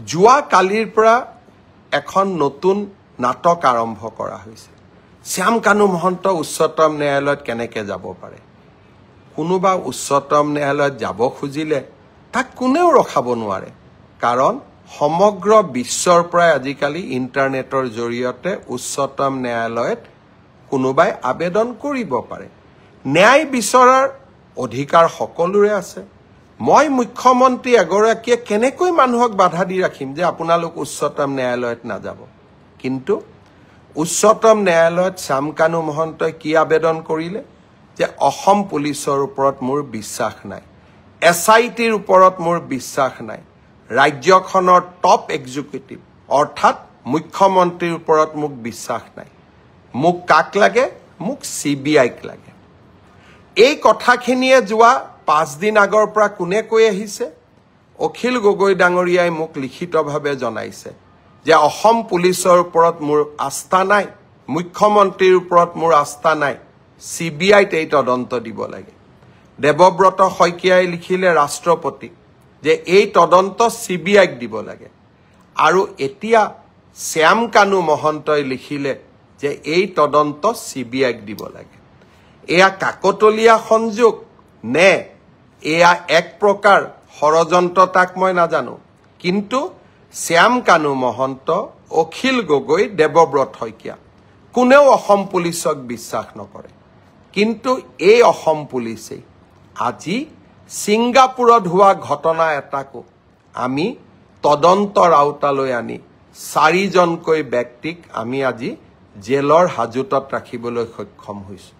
যোৱা কালিৰ পৰা এখন নতুন নাটক আৰম্ভ কৰা হৈছে। শ্যাম কানু মহন্ত উচ্চতম ন্যায়ালয়ত কেনেকৈ যাব পাৰে? কোনোবা উচ্চতম ন্যায়ালয়ত যাব খুজিলে তাক কোনেও ৰখাব নোৱাৰে, কাৰণ সমগ্ৰ বিশ্বৰ পৰাই আজিকালি ইণ্টাৰনেটৰ জৰিয়তে উচ্চতম ন্যায়ালয়ত কোনোবাই আবেদন কৰিব পাৰে। ন্যায় বিচৰাৰ অধিকাৰ সকলোৰে আছে। মই মুখ্যমন্ত্ৰী এগৰাকীয়ে কেনেকৈ মানুহক বাধা দি ৰাখিম যে আপোনালোক উচ্চতম ন্যায়ালয়ত নাযাব? কিন্তু উচ্চতম ন্যায়ালয়ত শ্যাম কানু মহন্তই কি আবেদন কৰিলে যে অসম পুলিচৰ ওপৰত মোৰ বিশ্বাস নাই, SITৰ ওপৰত মোৰ বিশ্বাস নাই, ৰাজ্যখনৰ টপ এক্সিকিউটিভ অৰ্থাৎ মুখ্যমন্ত্ৰীৰ ওপৰত মোক বিশ্বাস নাই। মোক কাক লাগে? মোক CBIক লাগে। এই কথাখিনিয়ে যোৱা 5 দিন আগৰ পৰা কোনে কৈ আহিছে? অখিল গগৈ ডাঙৰীয়াই মোক লিখিতভাৱে জনাইছে যে অসম পুলিচৰ ওপৰত মোৰ আস্থা নাই, মুখ্যমন্ত্ৰীৰ ওপৰত মোৰ আস্থা নাই, CBIত এই তদন্ত দিব লাগে। দেৱব্ৰত শইকীয়াই লিখিলে ৰাষ্ট্ৰপতিক যে এই তদন্ত CBIক দিব লাগে। আৰু এতিয়া শ্যাম কানু মহন্তই লিখিলে যে এই তদন্ত CBIক দিব লাগে। এয়া কাকতলীয়া সংযোগ নে এয়া এক প্ৰকাৰ ষড়যন্ত্ৰ তাক মই নাজানো, কিন্তু শ্যাম কানু মহন্ত, অখিল গগৈ, দেৱব্ৰত শইকীয়া কোনেও অসম পুলিচক বিশ্বাস নকৰে। কিন্তু এই অসম পুলিচেই আজি ছিংগাপুৰত হোৱা ঘটনা এটাকো আমি তদন্তৰ আওতালৈ আনি 4জনকৈ ব্যক্তিক আমি আজি জেলৰ হাজতত ৰাখিবলৈ সক্ষম হৈছোঁ।